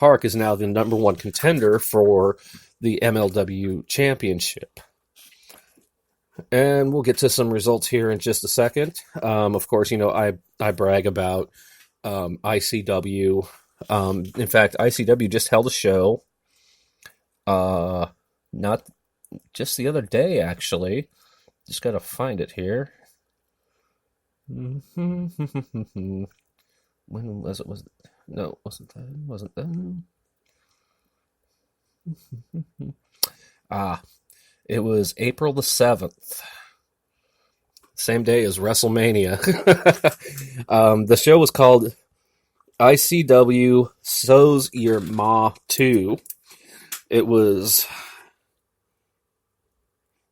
Park is now the number one contender for the MLW Championship. And we'll get to some results here in just a second. Of course, I brag about ICW. In fact, ICW just held a show. Not just the other day, actually. Just gotta find it here. When was it? No, it wasn't that. It wasn't that. It was April the 7th. Same day as WrestleMania. The show was called ICW So's Your Ma 2. It was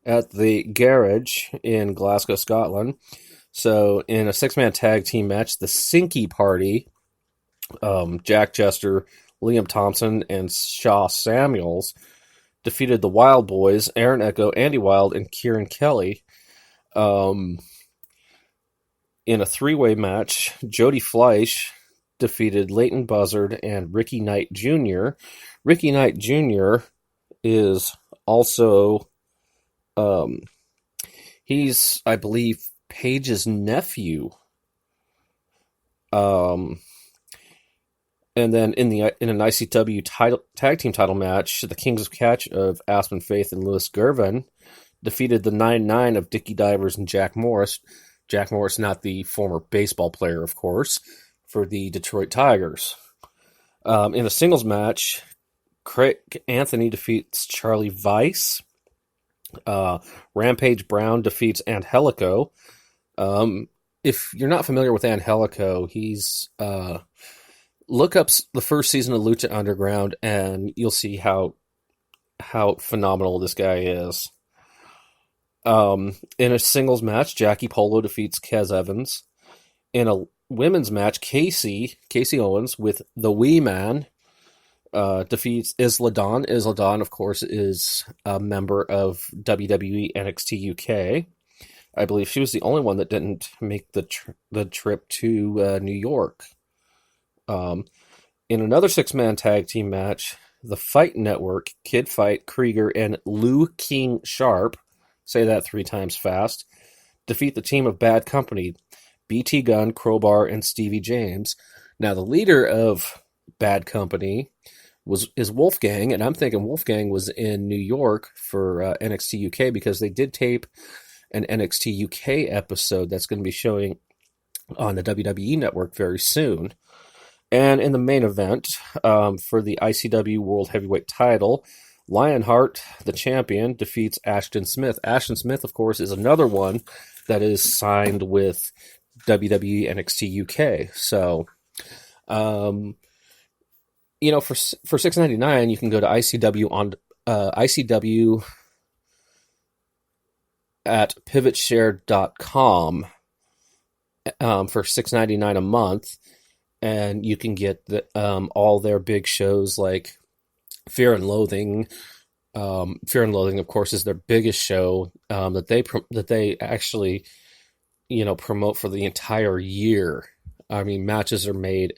at the Garage in Glasgow, Scotland. So, in a six-man tag team match, the Sinky Party, Jack Jester, Liam Thompson, and Shaw Samuels defeated the Wild Boys, Aaron Echo, Andy Wild, and Kieran Kelly. In a three-way match, Jody Fleisch defeated Leighton Buzzard and Ricky Knight Jr. Ricky Knight Jr. is also, he's, I believe, Paige's nephew. And then in an ICW tag team title match, the Kings of Catch of Aspen Faith and Louis Gervin defeated the 9-9 of Dickie Divers and Jack Morris. Jack Morris, not the former baseball player, of course, for the Detroit Tigers. In a singles match, Craig Anthony defeats Charlie Weiss. Rampage Brown defeats Angelico. If you're not familiar with Angelico, he's look up the first season of Lucha Underground, and you'll see how phenomenal this guy is. In a singles match, Jackie Polo defeats Kez Evans. In a women's match, Casey Owens with the Wee Man defeats Isla Dawn. Isla Dawn, of course, is a member of WWE NXT UK. I believe she was the only one that didn't make the trip to New York. In another six-man tag team match, the Fight Network, Kid Fight, Krieger, and Lou King Sharp, say that 3 times fast, defeat the team of Bad Company, BT Gunn, Crowbar, and Stevie James. Now, the leader of Bad Company is Wolfgang, and I'm thinking Wolfgang was in New York for NXT UK because they did tape an NXT UK episode that's going to be showing on the WWE Network very soon. And in the main event, for the ICW World Heavyweight title, Lionheart, the champion, defeats Ashton Smith. Ashton Smith, of course, is another one that is signed with WWE NXT UK. So, for $6.99, you can go to ICW on ICW at pivotshare.com for $6.99 a month. And you can get all their big shows like Fear and Loathing. Fear and Loathing, of course, is their biggest show that they actually, promote for the entire year. I mean, matches are made,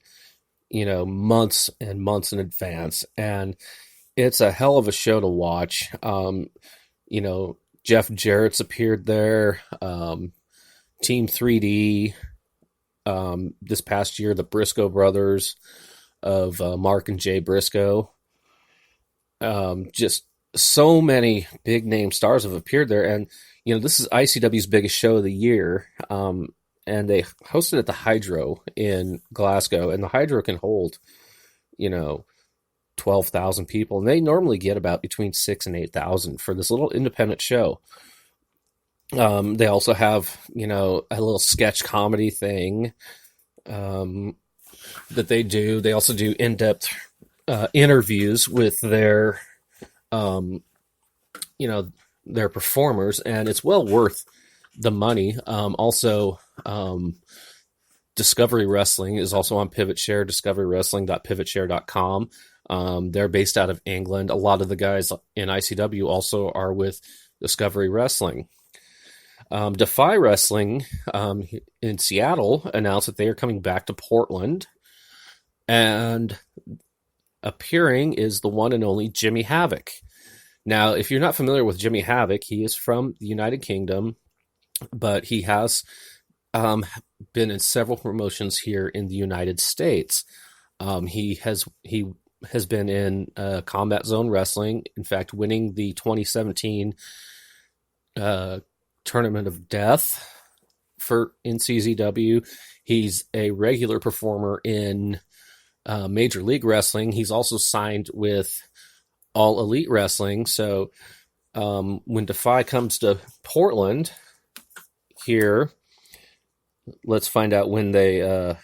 months and months in advance, and it's a hell of a show to watch. Jeff Jarrett's appeared there. Team 3D. This past year, the Briscoe brothers of Mark and Jay Briscoe. Just so many big name stars have appeared there, and this is ICW's biggest show of the year. And they hosted at the Hydro in Glasgow, and the Hydro can hold 12,000 people, and they normally get about between 6,000 and 8,000 for this little independent show. They also have, a little sketch comedy thing that they do. They also do in-depth interviews with their, their performers, and it's well worth the money. Also, Discovery Wrestling is also on PivotShare, discoverywrestling.pivotshare.com. They're based out of England. A lot of the guys in ICW also are with Discovery Wrestling. Defy Wrestling in Seattle announced that they are coming back to Portland, and appearing is the one and only Jimmy Havoc. Now, if you're not familiar with Jimmy Havoc, he is from the United Kingdom, but he has been in several promotions here in the United States. He has been in Combat Zone Wrestling. In fact, winning the 2017 Tournament of Death in CZW. He's a regular performer in Major League Wrestling. He's also signed with All Elite Wrestling. So when Defy comes to Portland here, let's find out when they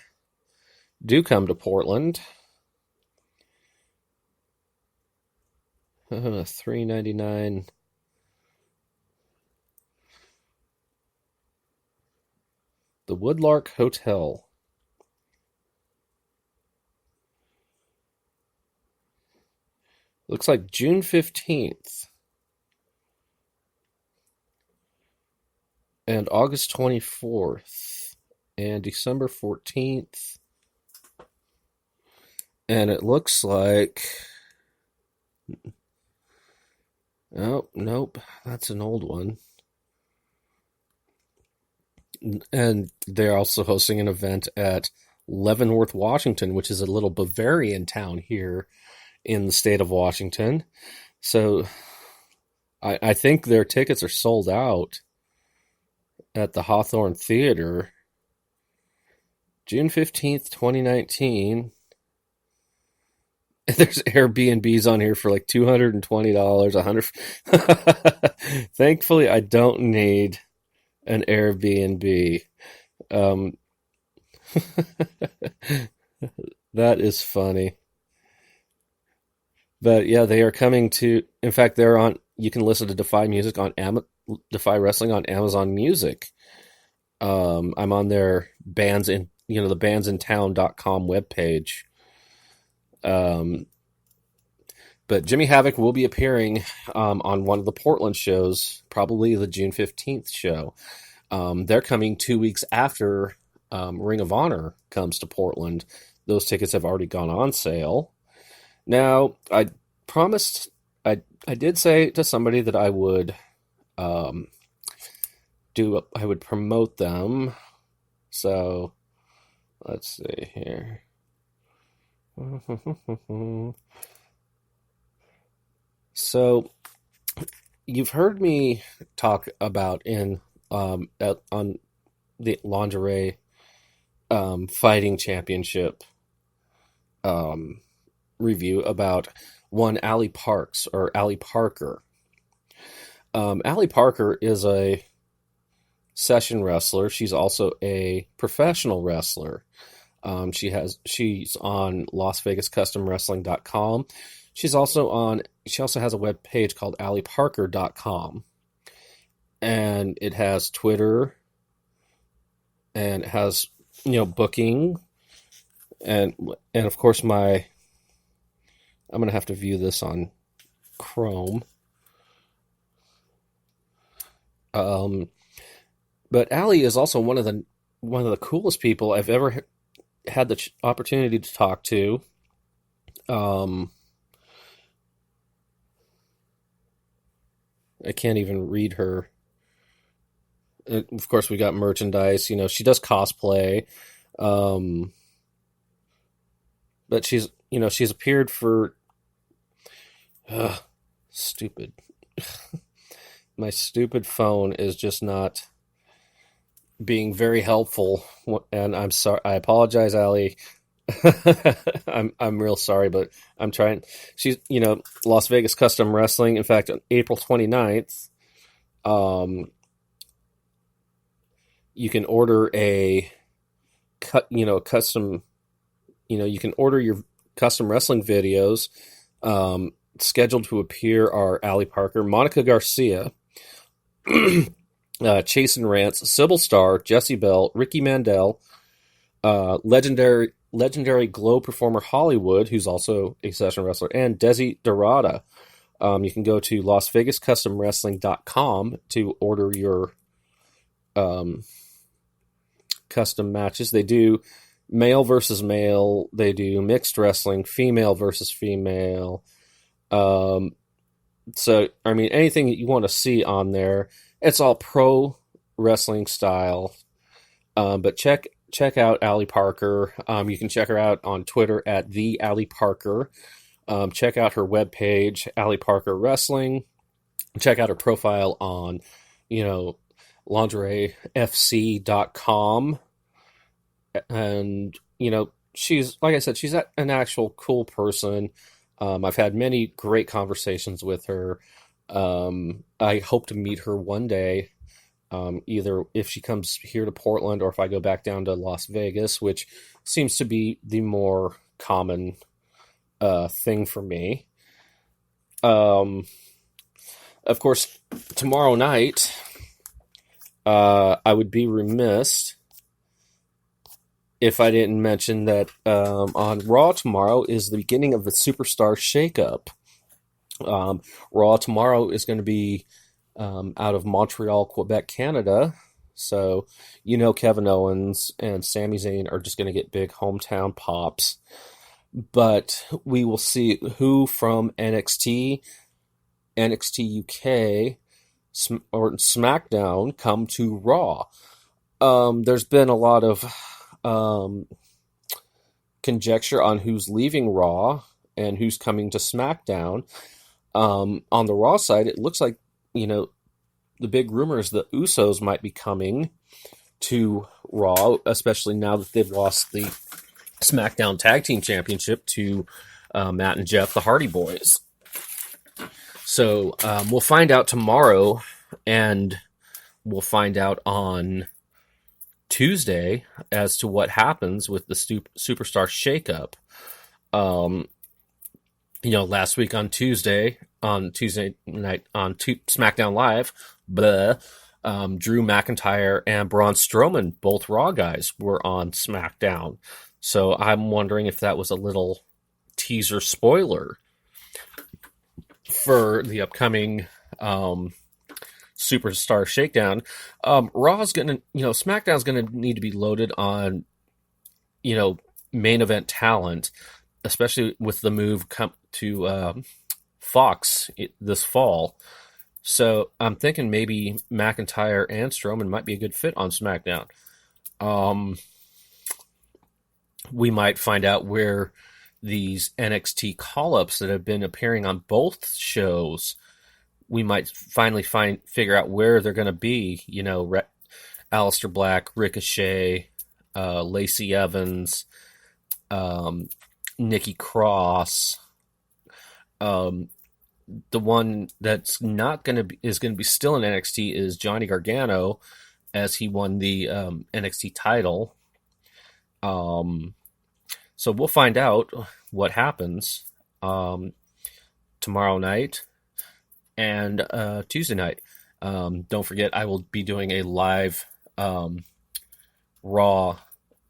do come to Portland. $3.99. The Woodlark Hotel. Looks like June 15th. And August 24th. And December 14th. And it looks like... Oh, nope. That's an old one. And they're also hosting an event at Leavenworth, Washington, which is a little Bavarian town here in the state of Washington. So I think their tickets are sold out at the Hawthorne Theater. June 15th, 2019. There's Airbnbs on here for like $220, $100. Thankfully, I don't need an Airbnb. That is funny. But yeah, they are coming to. In fact, they're on. You can listen to Defy Music on Defy Wrestling on Amazon Music. I'm on their bands in the bandsintown.com webpage. But Jimmy Havoc will be appearing on one of the Portland shows, probably the June 15th show. They're coming 2 weeks after Ring of Honor comes to Portland. Those tickets have already gone on sale. Now, I promised, I did say to somebody that I would I would promote them. So, let's see here. So, you've heard me talk about on the lingerie fighting championship review about one Allie Parks or Allie Parker. Allie Parker is a session wrestler. She's also a professional wrestler. She's on LasVegasCustomWrestling.com. She also has a web page called AllieParker.com. And it has Twitter, and it has, booking, and of course I'm going to have to view this on Chrome. But Allie is also one of the coolest people I've ever had the opportunity to talk to. I can't even read her. Of course, we got merchandise. She does cosplay. But she's appeared for... stupid. My stupid phone is just not being very helpful, and I'm sorry. I apologize, Allie. I'm real sorry, but I'm trying. She's, Las Vegas Custom Wrestling. In fact, on April 29th, you can order custom, you can order your custom wrestling videos. Scheduled to appear are Allie Parker, Monica Garcia, Chase and Rance, Sybil Starr, Jesse Bell, Ricky Mandel, legendary Glow performer Hollywood, who's also a session wrestler, and Desi Dorada. You can go to LasVegasCustomWrestling.com to order your custom matches. They do male versus male. They do mixed wrestling, female versus female. Um, so, I mean, anything that you want to see on there, it's all pro wrestling style. But check out Allie Parker. You can check her out on Twitter at the Allie Parker. Check out her webpage, Allie Parker Wrestling. Check out her profile on, you know, lingeриefc.com. And, you know, she's, like I said, she's an actual cool person. I've had many great conversations with her. I hope to meet her one day, either if she comes here to Portland or if I go back down to Las Vegas, which seems to be the more common thing for me. Of course, tomorrow night, I would be remiss if I didn't mention that on Raw tomorrow is the beginning of the Superstar Shakeup. Raw tomorrow is going to be out of Montreal, Quebec, Canada. So, you know, Kevin Owens and Sami Zayn are just going to get big hometown pops. But we will see who from NXT, NXT UK, or SmackDown come to Raw. There's been a lot of conjecture on who's leaving Raw and who's coming to SmackDown. On the Raw side, it looks like, you know, the big rumor is the Usos might be coming to Raw, especially now that they've lost the SmackDown Tag Team Championship to Matt and Jeff, the Hardy Boys. So we'll find out tomorrow, and we'll find out on Tuesday as to what happens with the Superstar Shakeup. You know, last week on Tuesday night on SmackDown Live, Drew McIntyre and Braun Strowman, both Raw guys, were on SmackDown. So I'm wondering if that was a little teaser spoiler for the upcoming Superstar Shakedown. Raw's gonna, you know, SmackDown's gonna need to be loaded on, you know, main event talent, especially with the move to Fox this fall. So I'm thinking maybe McIntyre and Strowman might be a good fit on SmackDown. We might find out where these NXT call-ups that have been appearing on both shows, we might finally figure out where they're going to be. You know, Aleister Black, Ricochet, Lacey Evans, Nikki Cross. The one that's not going to be is going to be still in NXT is Johnny Gargano, as he won the NXT title. So we'll find out what happens tomorrow night and Tuesday night. Don't forget, I will be doing a live Raw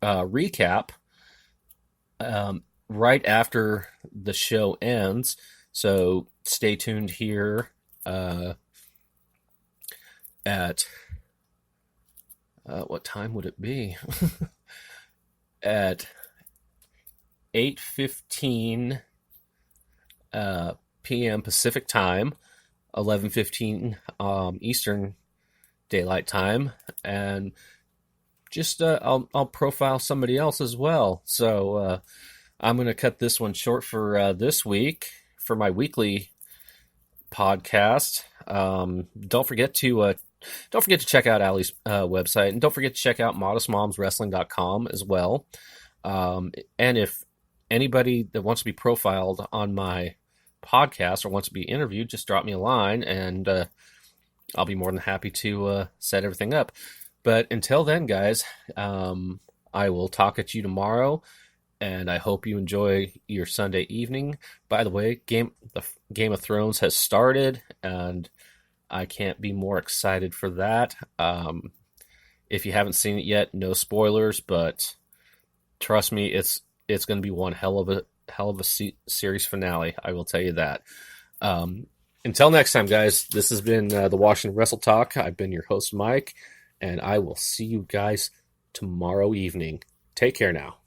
recap right after the show ends. So stay tuned here at what time would it be? At 8:15 p.m. Pacific Time, 11:15 Eastern Daylight Time, and just I'll profile somebody else as well. So I'm going to cut this one short for this week for my weekly podcast. Don't forget to check out Allie's website, and don't forget to check out modestmomswrestling.com as well. And if anybody that wants to be profiled on my podcast or wants to be interviewed, just drop me a line, and I'll be more than happy to set everything up. But until then, guys, I will talk at you tomorrow, and I hope you enjoy your Sunday evening. By the way, the Game of Thrones has started, and I can't be more excited for that. If you haven't seen it yet, no spoilers, but trust me, it's going to be one hell of a series finale. I will tell you that. Until next time, guys, this has been the Washington Wrestle Talk. I've been your host, Mike, and I will see you guys tomorrow evening. Take care now.